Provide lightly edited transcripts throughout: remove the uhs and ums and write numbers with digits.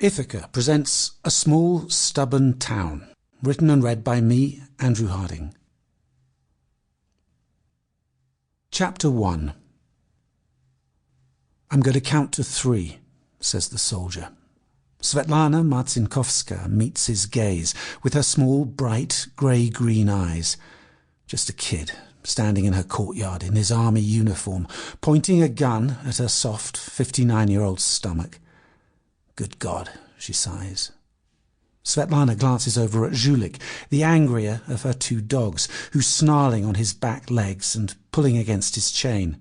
Ithaca presents A Small, Stubborn Town, written and read by me, Andrew Harding. Chapter 1. "I'm going to count to 3, says the soldier. Svetlana Marcinkovska meets his gaze with her small, bright, grey-green eyes. Just a kid, standing in her courtyard in his army uniform, pointing a gun at her soft, 59-year-old stomach. Good God, she sighs. Svetlana glances over at Zhulik, the angrier of her 2 dogs, who's snarling on his back legs and pulling against his chain.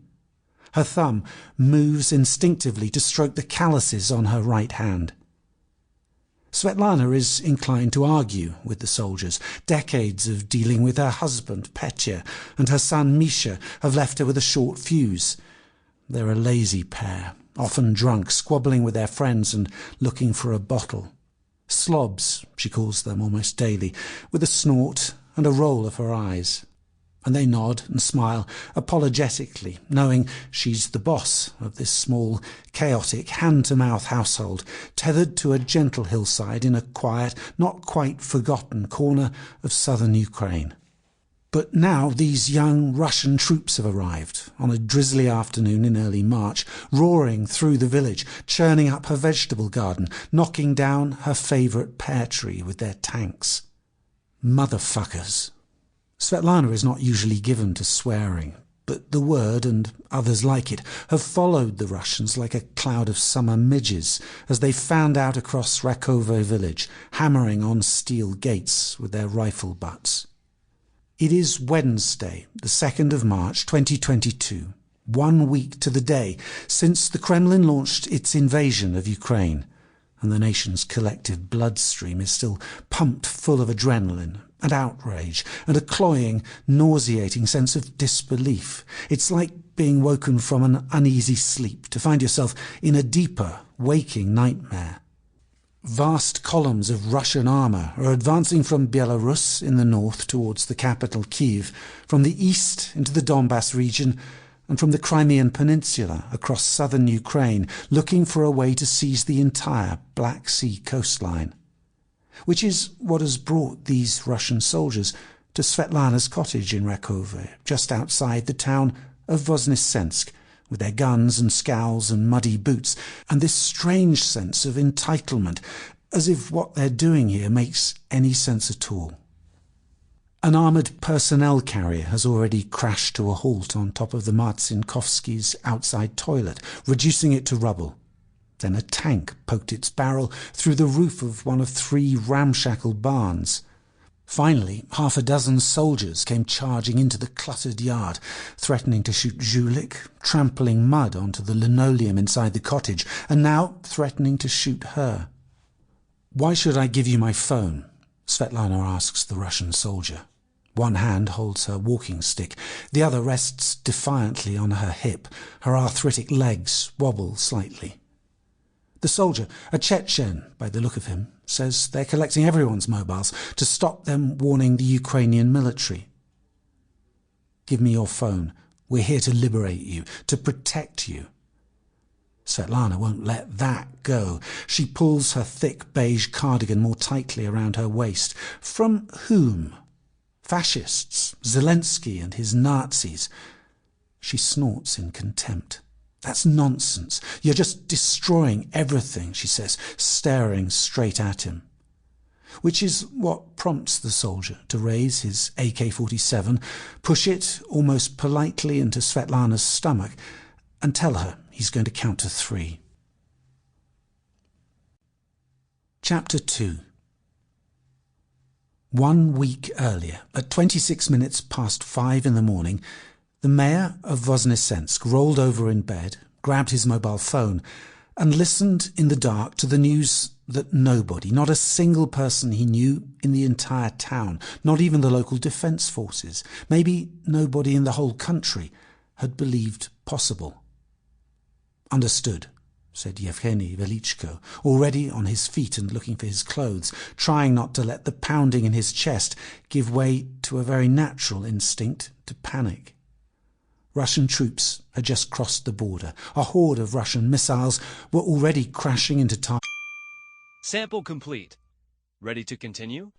Her thumb moves instinctively to stroke the calluses on her right hand. Svetlana is inclined to argue with the soldiers. Decades of dealing with her husband, Petya, and her son, Misha, have left her with a short fuse. They're a lazy pair, often drunk, squabbling with their friends and looking for a bottle. Slobs, she calls them almost daily, with a snort and a roll of her eyes. And they nod and smile apologetically, knowing she's the boss of this small, chaotic, hand-to-mouth household, tethered to a gentle hillside in a quiet, not quite forgotten corner of southern Ukraine. But now these young Russian troops have arrived, on a drizzly afternoon in early March, roaring through the village, churning up her vegetable garden, knocking down her favourite pear tree with their tanks. Motherfuckers. Svetlana is not usually given to swearing, but the word, and others like it, have followed the Russians like a cloud of summer midges as they fanned out across Rakovo village, hammering on steel gates with their rifle butts. It is Wednesday, the 2nd of March 2022, 1 week to the day since the Kremlin launched its invasion of Ukraine, and the nation's collective bloodstream is still pumped full of adrenaline and outrage and a cloying, nauseating sense of disbelief. It's like being woken from an uneasy sleep to find yourself in a deeper, waking nightmare. Vast columns of Russian armour are advancing from Belarus in the north towards the capital Kiev, from the east into the Donbass region, and from the Crimean Peninsula across southern Ukraine, looking for a way to seize the entire Black Sea coastline. Which is what has brought these Russian soldiers to Svetlana's cottage in Rakovo, just outside the town of Voznesensk, with their guns and scowls and muddy boots, and this strange sense of entitlement, as if what they're doing here makes any sense at all. An armoured personnel carrier has already crashed to a halt on top of the Marcinkovskys' outside toilet, reducing it to rubble. Then a tank poked its barrel through the roof of one of 3 ramshackle barns. Finally, 6 soldiers came charging into the cluttered yard, threatening to shoot Zhulik, trampling mud onto the linoleum inside the cottage, and now threatening to shoot her. "Why should I give you my phone?" Svetlana asks the Russian soldier. One hand holds her walking stick, the other rests defiantly on her hip. Her arthritic legs wobble slightly. The soldier, a Chechen by the look of him, says they're collecting everyone's mobiles to stop them warning the Ukrainian military. "Give me your phone. We're here to liberate you, to protect you." Svetlana won't let that go. She pulls her thick beige cardigan more tightly around her waist. From whom? Fascists, Zelensky and his Nazis. She snorts in contempt. "That's nonsense. You're just destroying everything," she says, staring straight at him. Which is what prompts the soldier to raise his AK-47, push it almost politely into Svetlana's stomach, and tell her he's going to count to 3. Chapter 2. 1 week earlier, at 26 minutes past 5 in the morning, the mayor of Voznesensk rolled over in bed, grabbed his mobile phone, and listened in the dark to the news that nobody, not a single person he knew in the entire town, not even the local defence forces, maybe nobody in the whole country, had believed possible. "Understood," said Yevgeny Velichko, already on his feet and looking for his clothes, trying not to let the pounding in his chest give way to a very natural instinct to panic. Russian troops had just crossed the border. A horde of Russian missiles were already crashing into targets. Sample complete. Ready to continue?